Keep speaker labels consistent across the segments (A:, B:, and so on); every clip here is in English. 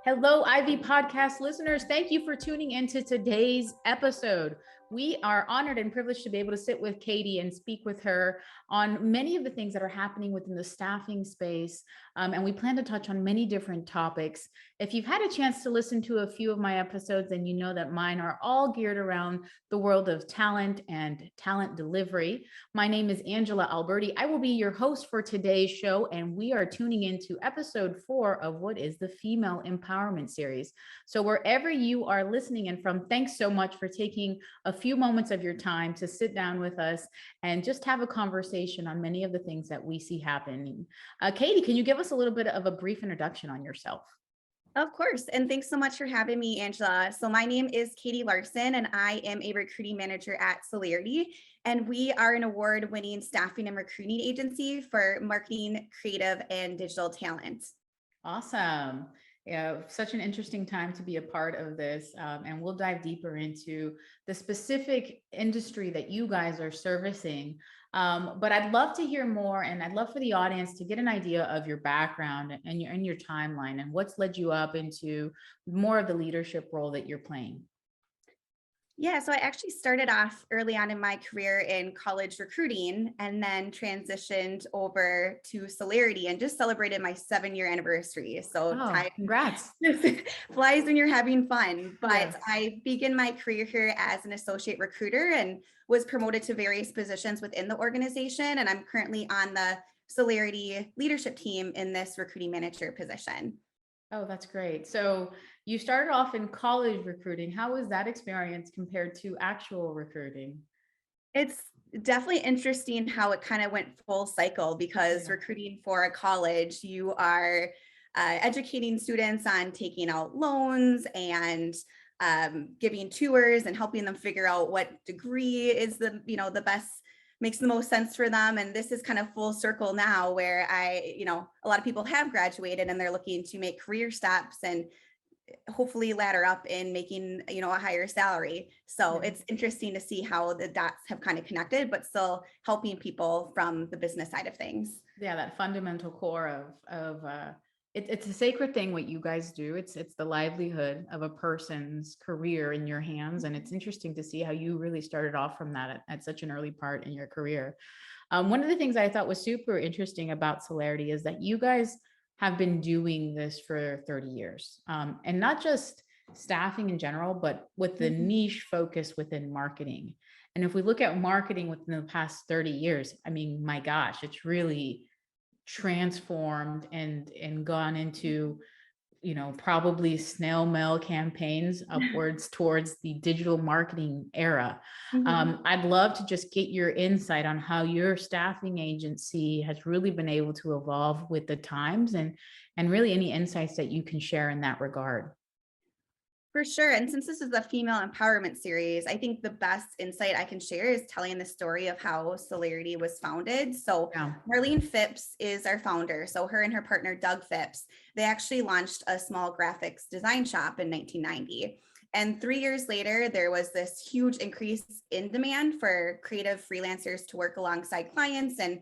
A: Hello, Ivy Podcast listeners. Thank you for tuning into today's episode. We are honored and privileged to be able to sit with Katie and speak with her on many of the things that are happening within the staffing space. And we plan to touch on many different topics. If you've had a chance to listen to a few of my episodes, then you know that mine are all geared around the world of talent and talent delivery. My name is Angela Alberti. I will be your host for today's show, and we are tuning into episode 4 of what is the Female Empowerment Series. So wherever you are listening in from, thanks so much for taking a few moments of your time to sit down with us and just have a conversation on many of the things that we see happening. Katie, can you give us a little bit of a brief introduction on yourself?
B: Of course. And thanks so much for having me, Angela. So my name is Katie Larson, and I am a recruiting manager at Celarity. And we are an award-winning staffing and recruiting agency for marketing, creative, and digital talent.
A: Awesome. Yeah, such an interesting time to be a part of this. And we'll dive deeper into the specific industry that you guys are servicing. But I'd love to hear more, and I'd love for the audience to get an idea of your background and your timeline and what's led you up into more of the leadership role that you're playing.
B: Yeah, so I actually started off early on in my career in college recruiting and then transitioned over to Celarity and just celebrated my 7-year anniversary. So time
A: Congrats.
B: flies when you're having fun. But
A: Yeah.
B: I began my career here as an associate recruiter and was promoted to various positions within the organization. And I'm currently on the Celarity leadership team in this recruiting manager position.
A: Oh, that's great. So you started off in college recruiting. How was that experience compared to actual recruiting?
B: It's definitely interesting how it kind of went full cycle because recruiting for a college, you are educating students on taking out loans and giving tours and helping them figure out what degree is the best, makes the most sense for them. And this is kind of full circle now where a lot of people have graduated and they're looking to make career steps and hopefully ladder up in making, a higher salary. So it's interesting to see how the dots have kind of connected, but still helping people from the business side of things.
A: Yeah, that fundamental core of it's a sacred thing what you guys do. It's the livelihood of a person's career in your hands, and it's interesting to see how you really started off from that at such an early part in your career. One of the things I thought was super interesting about Celarity is that you guys have been doing this for 30 years, and not just staffing in general, but with the niche focus within marketing. And if we look at marketing within the past 30 years, I mean, my gosh, it's really transformed and gone into, probably snail mail campaigns upwards towards the digital marketing era. I'd love to just get your insight on how your staffing agency has really been able to evolve with the times, and really any insights that you can share in that regard.
B: For sure. And since this is the female empowerment series, I think the best insight I can share is telling the story of how Celarity was founded. So Marlene Phipps is our founder. So her and her partner, Doug Phipps, they actually launched a small graphics design shop in 1990. And 3 years later, there was this huge increase in demand for creative freelancers to work alongside clients. And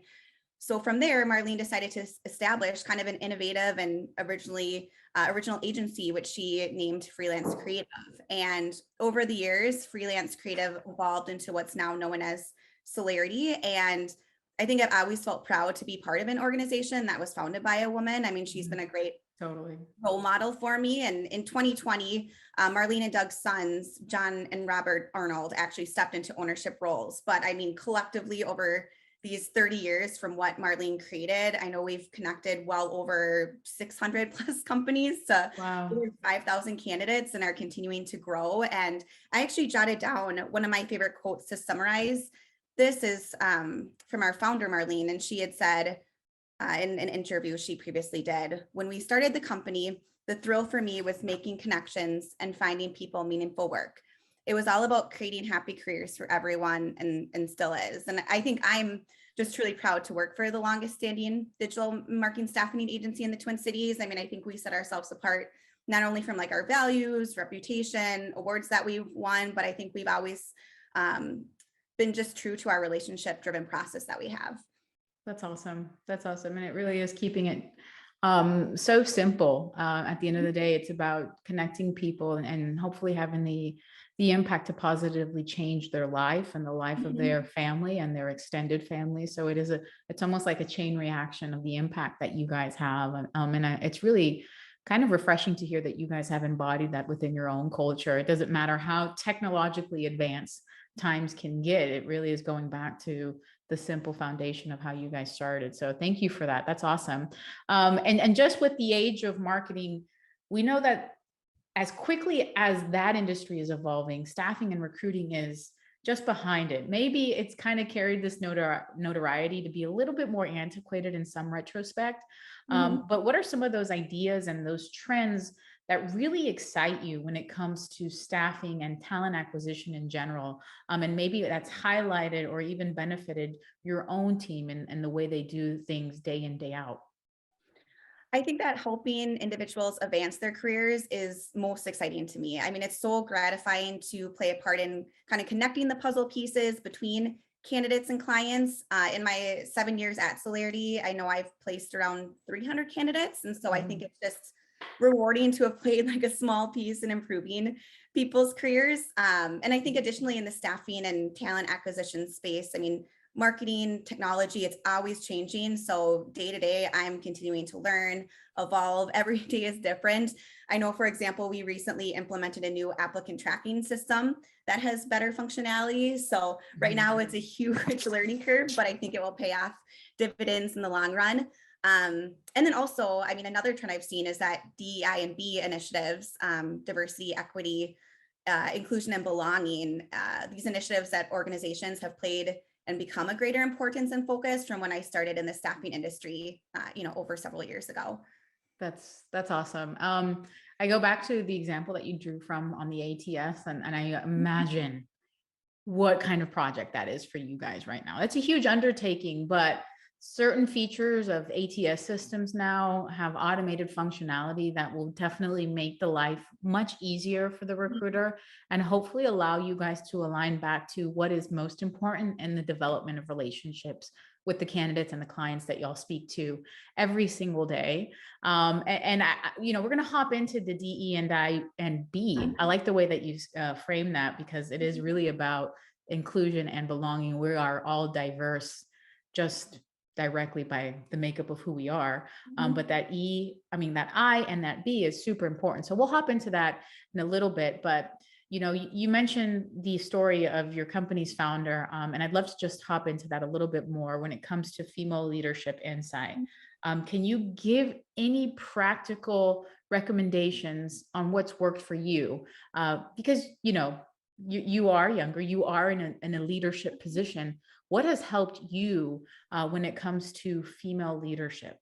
B: so from there, Marlene decided to establish kind of an innovative and original agency, which she named Freelance Creative. And over the years, Freelance Creative evolved into what's now known as Celarity. And I think I've always felt proud to be part of an organization that was founded by a woman. I mean, she's been a great role model for me. And in 2020, Marlene and Doug's sons, John and Robert Arnold, actually stepped into ownership roles. But I mean, collectively over these 30 years from what Marlene created, I know we've connected well over 600 plus companies to over 5,000 candidates and are continuing to grow. And I actually jotted down one of my favorite quotes to summarize. This is from our founder, Marlene, and she had said in an interview she previously did, "When we started the company, the thrill for me was making connections and finding people meaningful work. It was all about creating happy careers for everyone and still is." And I think I'm just truly proud to work for the longest standing digital marketing staffing agency in the Twin Cities. I mean, I think we set ourselves apart not only from like our values, reputation, awards that we've won, but I think we've always been just true to our relationship driven process that we have.
A: That's awesome. That's awesome. And it really is keeping it So simple. At the end of the day, it's about connecting people and hopefully having the impact to positively change their life and the life of
B: Mhm.
A: their family and their extended family. So it's almost like a chain reaction of the impact that you guys have. It's really kind of refreshing to hear that you guys have embodied that within your own culture. It doesn't matter how technologically advanced times can get. It really is going back to the simple foundation of how you guys started. So thank you for that. That's awesome. And just with the age of marketing, we know that as quickly as that industry is evolving, staffing and recruiting is just behind it. Maybe it's kind of carried this notoriety to be a little bit more antiquated in some retrospect.
B: Mhm.
A: But what are some of those ideas and those trends that really excite you when it comes to staffing and talent acquisition in general? And maybe that's highlighted or even benefited your own team and the way they do things day in, day out.
B: I think that helping individuals advance their careers is most exciting to me. I mean, it's so gratifying to play a part in kind of connecting the puzzle pieces between candidates and clients. In my 7 years at Celarity, I know I've placed around 300 candidates. And so I think
A: Mhm.
B: it's just rewarding to have played like a small piece in improving people's careers. And I think additionally in the staffing and talent acquisition space, I mean, marketing technology, it's always changing. So day to day, I'm continuing to learn, evolve. Every day is different. I know, for example, we recently implemented a new applicant tracking system that has better functionality. So right now it's a huge learning curve, but I think it will pay off dividends in the long run. And then also, I mean, another trend I've seen is that DEI&B initiatives, diversity, equity, inclusion and belonging, these initiatives that organizations have played and become a greater importance and focus from when I started in the staffing industry, over several years ago.
A: That's awesome. I go back to the example that you drew from on the ATS, and I imagine what kind of project that is for you guys right now. It's a huge undertaking, but certain features of ATS systems now have automated functionality that will definitely make the life much easier for the recruiter and hopefully allow you guys to align back to what is most important in the development of relationships with the candidates and the clients that y'all speak to every single day. We're going to hop into the DE&I&B. I like the way that you frame that because it is really about inclusion and belonging. We are all diverse, just directly by the makeup of who we are. But that that I and that B is super important. So we'll hop into that in a little bit. But you mentioned the story of your company's founder, and I'd love to just hop into that a little bit more when it comes to female leadership insight. Can you give any practical recommendations on what's worked for you? Because you are younger, you are in a leadership position. What has helped you when it comes to female leadership?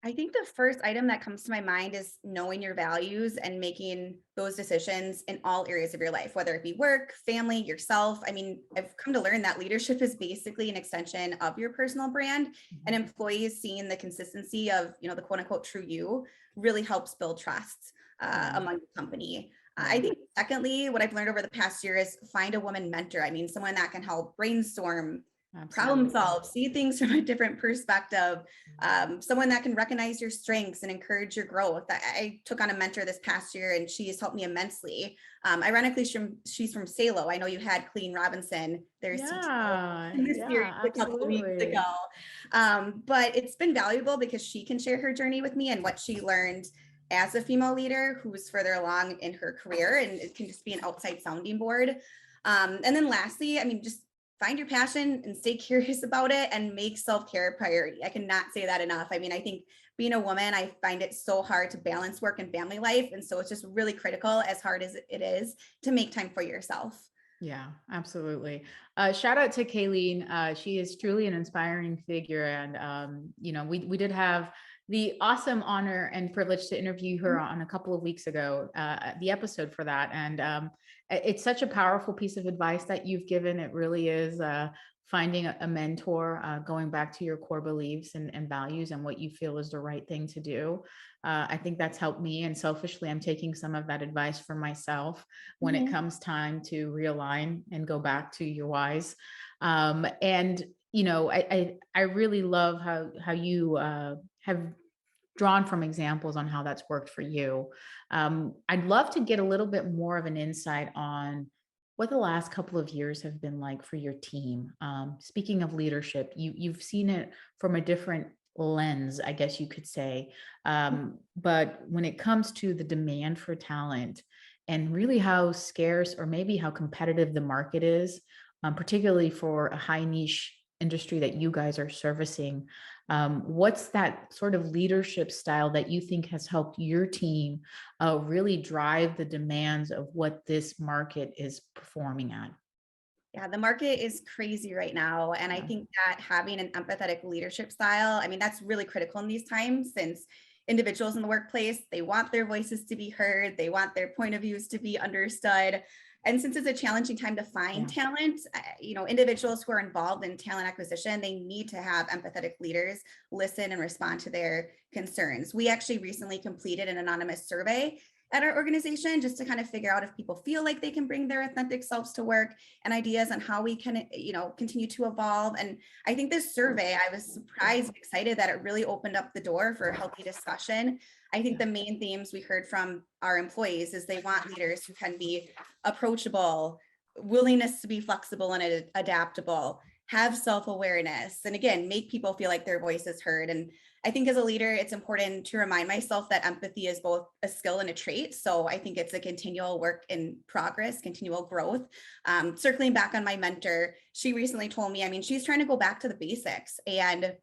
B: I think the first item that comes to my mind is knowing your values and making those decisions in all areas of your life, whether it be work, family, yourself. I mean, I've come to learn that leadership is basically an extension of your personal brand, and employees seeing the consistency of, the quote unquote true you really helps build trust
A: Yeah,
B: among the company. I
A: yeah,
B: think, secondly, what I've learned over the past year is find a woman mentor. I mean, someone that can help brainstorm, problem
A: absolutely.
B: solve, see things from a different perspective, someone that can recognize your strengths and encourage your growth. I took on a mentor this past year and she has helped me immensely. Ironically, she's from Salo. I know you had Clean Robinson, their CTO,
A: Yeah,
B: in this series
A: yeah,
B: a couple of weeks ago.
A: absolutely.
B: But it's been valuable because she can share her journey with me and what she learned as a female leader who's further along in her career, and it can just be an outside sounding board. And then lastly, I mean, just find your passion and stay curious about it and make self-care a priority. I cannot say that enough. I mean, I think being a woman, I find it so hard to balance work and family life. And so it's just really critical, as hard as it is, to make time for yourself.
A: Yeah, absolutely. Shout out to Kayleen. She is truly an inspiring figure. And, we did have the awesome honor and privilege to interview her on a couple of weeks ago, the episode for that. And it's such a powerful piece of advice that you've given. It really is finding a mentor, going back to your core beliefs and values and what you feel is the right thing to do. I think that's helped me. And selfishly, I'm taking some of that advice for myself when it
B: Mhm.
A: comes time to realign and go back to your whys. And I really love how you have drawn from examples on how that's worked for you. I'd love to get a little bit more of an insight on what the last couple of years have been like for your team. Speaking of leadership, you've seen it from a different lens, I guess you could say. But when it comes to the demand for talent and really how scarce or maybe how competitive the market is, particularly for a high niche industry that you guys are servicing, what's that sort of leadership style that you think has helped your team really drive the demands of what this market is performing at?
B: Yeah, the market is crazy right now. And I
A: Yeah.
B: think that having an empathetic leadership style, I mean, that's really critical in these times since individuals in the workplace, they want their voices to be heard, they want their point of views to be understood. And since it's a challenging time to find
A: Yeah.
B: talent, individuals who are involved in talent acquisition, they need to have empathetic leaders listen and respond to their concerns. We actually recently completed an anonymous survey at our organization just to kind of figure out if people feel like they can bring their authentic selves to work and ideas on how we can, continue to evolve. And I think this survey, I was surprised and excited that it really opened up the door for a healthy discussion. I think the main themes we heard from our employees is they want leaders who can be approachable, willingness to be flexible and adaptable, have self-awareness, and again, make people feel like their voice is heard. And I think as a leader, it's important to remind myself that empathy is both a skill and a trait. So I think it's a continual work in progress, continual growth. Circling back on my mentor, she recently told me, I mean, she's trying to go back to the basics and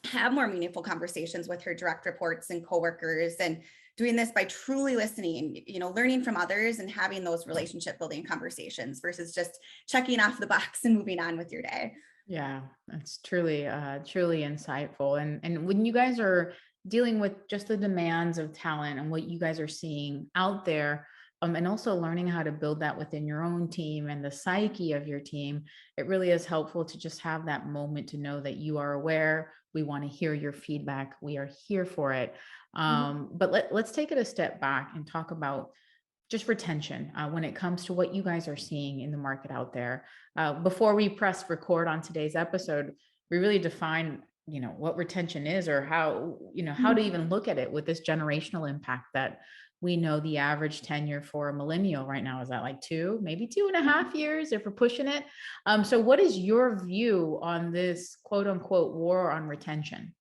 B: have more meaningful conversations with her direct reports and coworkers, and doing this by truly listening, learning from others and having those relationship building conversations versus just checking off the box and moving on with your day.
A: Yeah, that's truly, truly insightful. And when you guys are dealing with just the demands of talent and what you guys are seeing out there, and also learning how to build that within your own team and the psyche of your team, it really is helpful to just have that moment to know that you are aware. We want to hear your feedback. We are here for it. But let's take it a step back and talk about just retention when it comes to what you guys are seeing in the market out there. Before we press record on today's episode, we really define, what retention is, or how to even look at it with this generational impact that we know the average tenure for a millennial right now is at like maybe 2.5 years if we're pushing it. So what is your view on this quote unquote war on retention?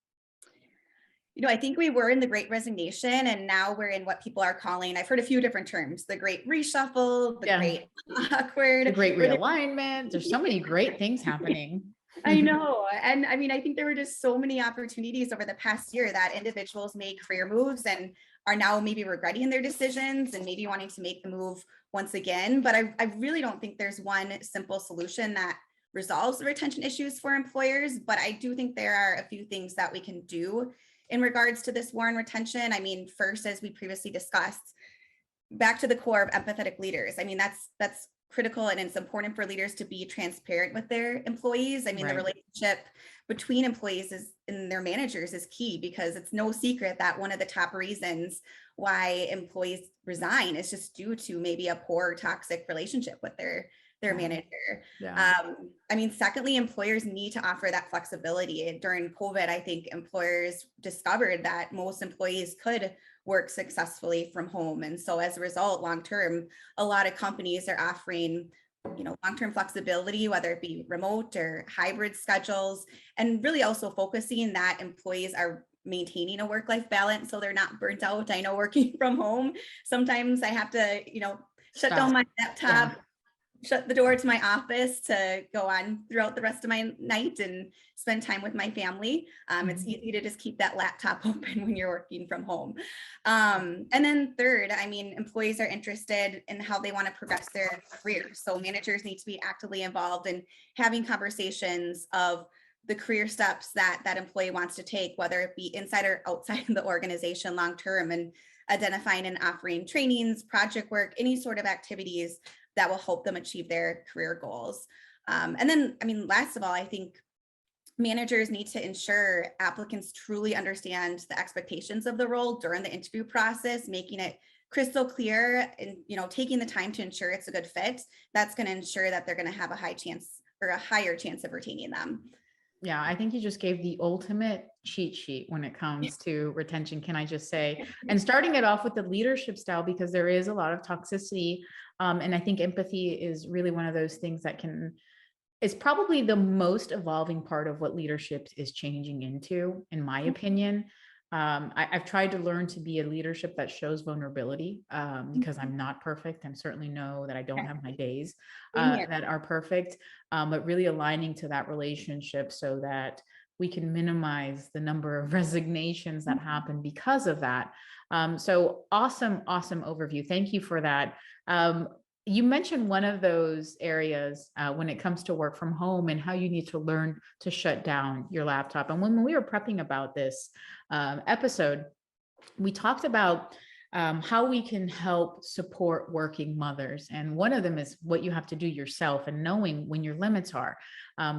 B: I think we were in the great resignation and now we're in what people are calling, I've heard a few different terms, the great reshuffle, the
A: Yeah,
B: great awkward,
A: the great
B: or the
A: realignment. There's so many great things happening.
B: I know. And I mean, I think there were just so many opportunities over the past year that individuals made career moves and are now maybe regretting their decisions and maybe wanting to make the move once again. But I really don't think there's one simple solution that resolves the retention issues for employers. But I do think there are a few things that we can do in regards to this war on retention. I mean, first, as we previously discussed, back to the core of empathetic leaders. I mean, that's critical, and it's important for leaders to be transparent with their employees. I mean, the
A: Right.
B: relationship between employees and their managers is key, because it's no secret that one of the top reasons why employees resign is just due to maybe a poor, toxic relationship with their manager.
A: Yeah.
B: I mean, secondly, employers need to offer that flexibility. During COVID, I think employers discovered that most employees could work successfully from home. And so as a result, long-term, a lot of companies are offering, long-term flexibility, whether it be remote or hybrid schedules, and really also focusing that employees are maintaining a work-life balance so they're not burnt out. I know working from home, sometimes I have to, shut down my laptop, shut the door to my office to go on throughout the rest of my night and spend time with my family. It's easy to just keep that laptop open when you're working from home. And then third, I mean, employees are interested in how they want to progress their career. So managers need to be actively involved in having conversations of the career steps that that employee wants to take, whether it be inside or outside of the organization long-term, and identifying and offering trainings, project work, any sort of activities that will help them achieve their career goals. And then, I mean, last of all, I think managers need to ensure applicants truly understand the expectations of the role during the interview process, making it crystal clear and, taking the time to ensure it's a good fit. That's going to ensure that they're going to have a higher chance of retaining them.
A: Yeah, I think you just gave the ultimate cheat sheet when it comes to retention, can I just say? And starting it off with the leadership style, because there is a lot of toxicity. And I think empathy is really one of those things that is probably the most evolving part of what leadership is changing into, in my opinion. I've tried to learn to be a leadership that shows vulnerability, because I'm not perfect. I certainly know that I don't have my days
B: Same here.
A: that are perfect, but really aligning to that relationship so that we can minimize the number of resignations that happen because of that. So awesome, awesome overview. Thank you for that. You mentioned one of those areas when it comes to work from home and how you need to learn to shut down your laptop. And when we were prepping about this episode, we talked about how we can help support working mothers. And one of them is what you have to do yourself and knowing when your limits are.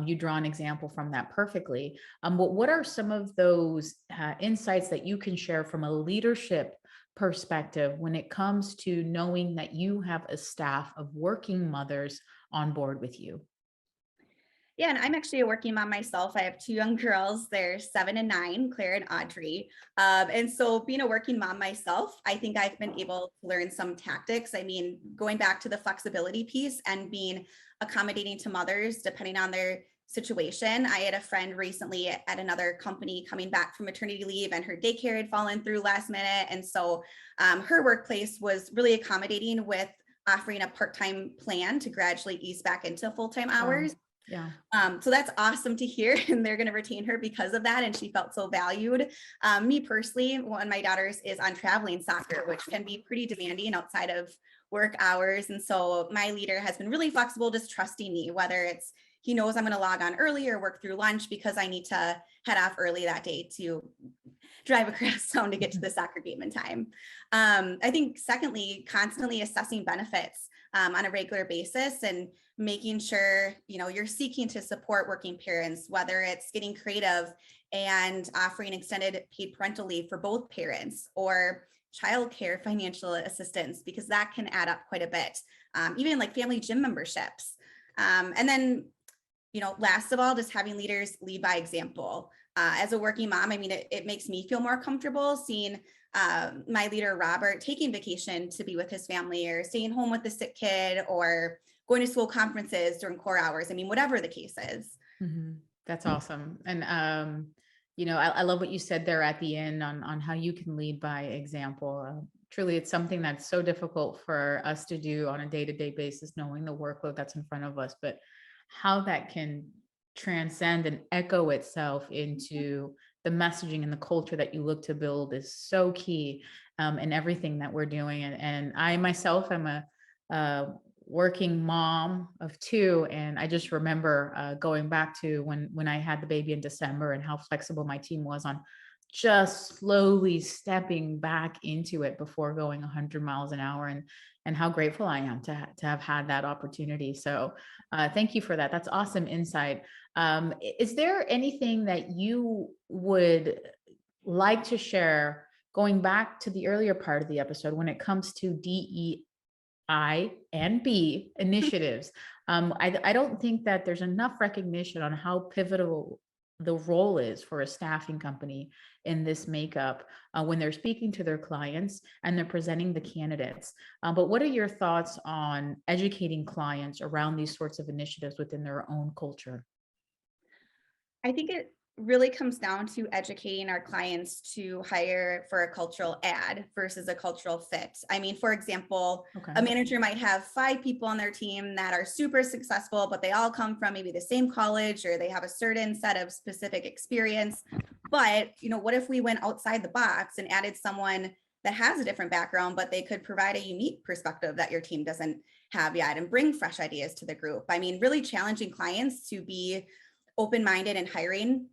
A: You draw an example from that perfectly. But what are some of those insights that you can share from a leadership perspective when it comes to knowing that you have a staff of working mothers on board with you?
B: Yeah, and I'm actually a working mom myself. I have two young girls. They're 7 and 9, Claire and Audrey. And so being a working mom myself, I think I've been able to learn some tactics. I mean, going back to the flexibility piece and being accommodating to mothers depending on their situation. I had a friend recently at another company coming back from maternity leave, and her daycare had fallen through last minute. And so her workplace was really accommodating with offering a part-time plan to gradually ease back into full-time
A: Wow.
B: hours.
A: Yeah.
B: So that's awesome to hear. And they're going to retain her because of that. And she felt so valued. Me personally, one of my daughters is on traveling soccer, which can be pretty demanding outside of work hours. And so my leader has been really flexible, just trusting me, whether it's he knows I'm going to log on early or work through lunch because I need to head off early that day to drive across town to get to the soccer game in time. I think secondly, constantly assessing benefits on a regular basis and making sure, you're seeking to support working parents, whether it's getting creative and offering extended paid parental leave for both parents or childcare financial assistance, because that can add up quite a bit. Even like family gym memberships. And then, last of all, just having leaders lead by example. As a working mom, I mean, it makes me feel more comfortable seeing my leader, Robert, taking vacation to be with his family or staying home with the sick kid or going to school conferences during core hours. I mean, whatever the case is.
A: That's awesome. And, I love what you said there at the end on how you can lead by example. Truly, it's something that's so difficult for us to do on a day-to-day basis, knowing the workload that's in front of us, but how that can transcend and echo itself into the messaging and the culture that you look to build is so key in everything that we're doing. And I myself am a working mom of two, and I just remember going back to when I had the baby in December and how flexible my team was on just slowly stepping back into it before going 100 miles an hour, and how grateful I am to have had that opportunity. So thank you for that. That's awesome insight. Is there anything that you would like to share going back to the earlier part of the episode when it comes to DEI&B initiatives? I don't think that there's enough recognition on how pivotal the role is for a staffing company in this makeup when they're speaking to their clients and they're presenting the candidates. But what are your thoughts on educating clients around these sorts of initiatives within their own culture?
B: I think it really comes down to educating our clients to hire for a cultural ad versus a cultural fit. I mean, for example,
A: Okay.
B: a manager might have 5 people on their team that are super successful, but they all come from maybe the same college or they have a certain set of specific experience. But, what if we went outside the box and added someone that has a different background, but they could provide a unique perspective that your team doesn't have yet and bring fresh ideas to the group? I mean, really challenging clients to be open-minded and hiring.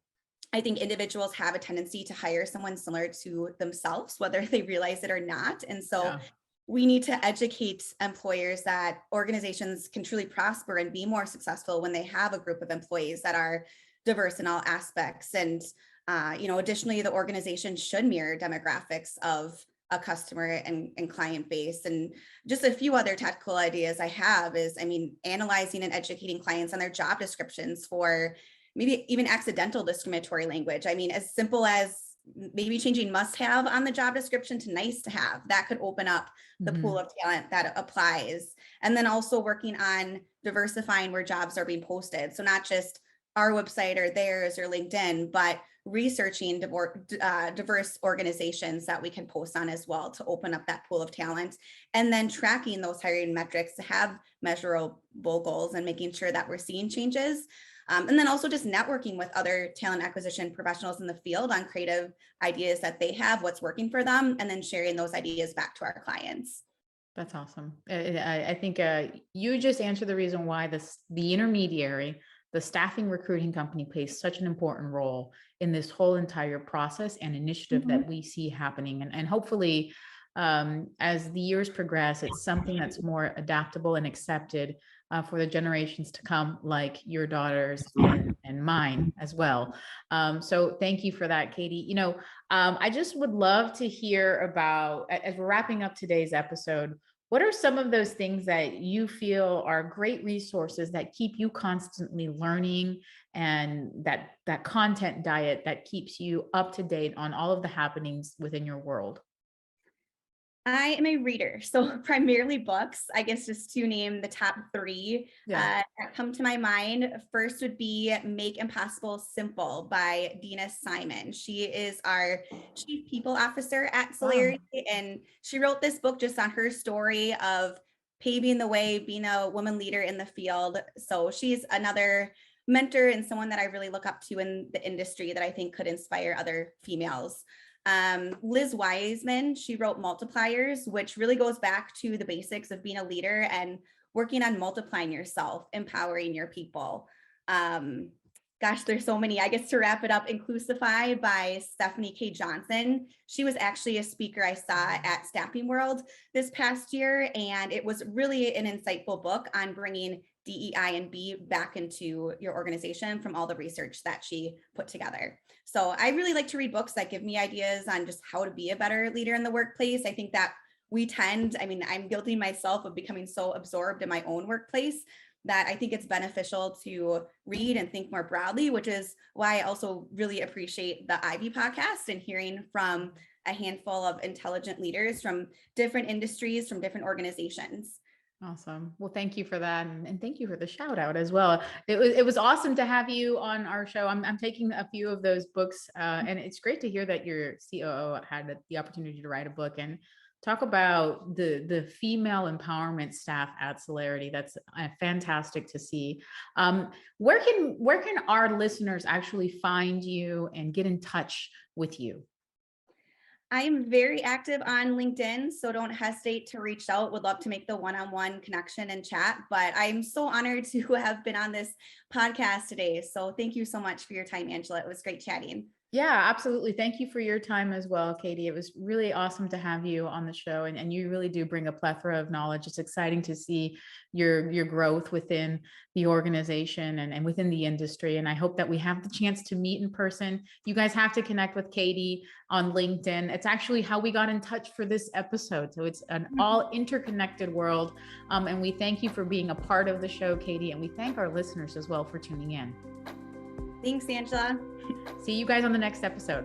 B: I think individuals have a tendency to hire someone similar to themselves, whether they realize it or not. And so
A: Yeah.
B: we need to educate employers that organizations can truly prosper and be more successful when they have a group of employees that are diverse in all aspects. And, additionally, the organization should mirror demographics of a customer and client base. And just a few other tactical ideas I have is, I mean, analyzing and educating clients on their job descriptions for maybe even accidental discriminatory language. I mean, as simple as maybe changing must have on the job description to nice to have, that could open up the pool of talent that applies. And then also working on diversifying where jobs are being posted. So not just our website or theirs or LinkedIn, but researching diverse organizations that we can post on as well to open up that pool of talent, and then tracking those hiring metrics to have measurable goals and making sure that we're seeing changes. And then also just networking with other talent acquisition professionals in the field on creative ideas that they have, what's working for them, and then sharing those ideas back to our clients.
A: That's awesome. I think you just answered the reason why the intermediary, the staffing recruiting company, plays such an important role in this whole entire process and initiative that we see happening. And hopefully, as the years progress, it's something that's more adaptable and accepted for the generations to come, like your daughters and mine as well. So thank you for that, Katie. I just would love to hear about, as we're wrapping up today's episode, what are some of those things that you feel are great resources that keep you constantly learning, and that content diet that keeps you up to date on all of the happenings within your world?
B: I am a reader, so primarily books. I guess just to name the top three that come to my mind. First would be Make Impossible Simple by Dina Simon. She is our Chief People Officer at Celarity, and she wrote this book just on her story of paving the way, being a woman leader in the field. So she's another mentor and someone that I really look up to in the industry that I think could inspire other females. Liz Wiseman, she wrote Multipliers, which really goes back to the basics of being a leader and working on multiplying yourself, empowering your people. Gosh, there's so many. I guess to wrap it up, Inclusify by Stephanie K. Johnson. She was actually a speaker I saw at Staffing World this past year, and it was really an insightful book on bringing DEI&B back into your organization from all the research that she put together. So I really like to read books that give me ideas on just how to be a better leader in the workplace. I think that I'm guilty myself of becoming so absorbed in my own workplace that I think it's beneficial to read and think more broadly, which is why I also really appreciate the Ivy podcast and hearing from a handful of intelligent leaders from different industries, from different organizations.
A: Awesome. Well, thank you for that. And thank you for the shout out as well. It was awesome to have you on our show. I'm taking a few of those books, and it's great to hear that your COO had the opportunity to write a book and talk about the female empowerment staff at Celarity. That's fantastic to see. Where can our listeners actually find you and get in touch with you?
B: I'm very active on LinkedIn, so don't hesitate to reach out. Would love to make the one-on-one connection and chat, but I'm so honored to have been on this podcast today. So thank you so much for your time, Angela. It was great chatting.
A: Yeah, absolutely. Thank you for your time as well, Katie. It was really awesome to have you on the show, and you really do bring a plethora of knowledge. It's exciting to see your growth within the organization and within the industry. And I hope that we have the chance to meet in person. You guys have to connect with Katie on LinkedIn. It's actually how we got in touch for this episode. So it's an all interconnected world. And we thank you for being a part of the show, Katie. And we thank our listeners as well for tuning in.
B: Thanks, Angela.
A: See you guys on the next episode.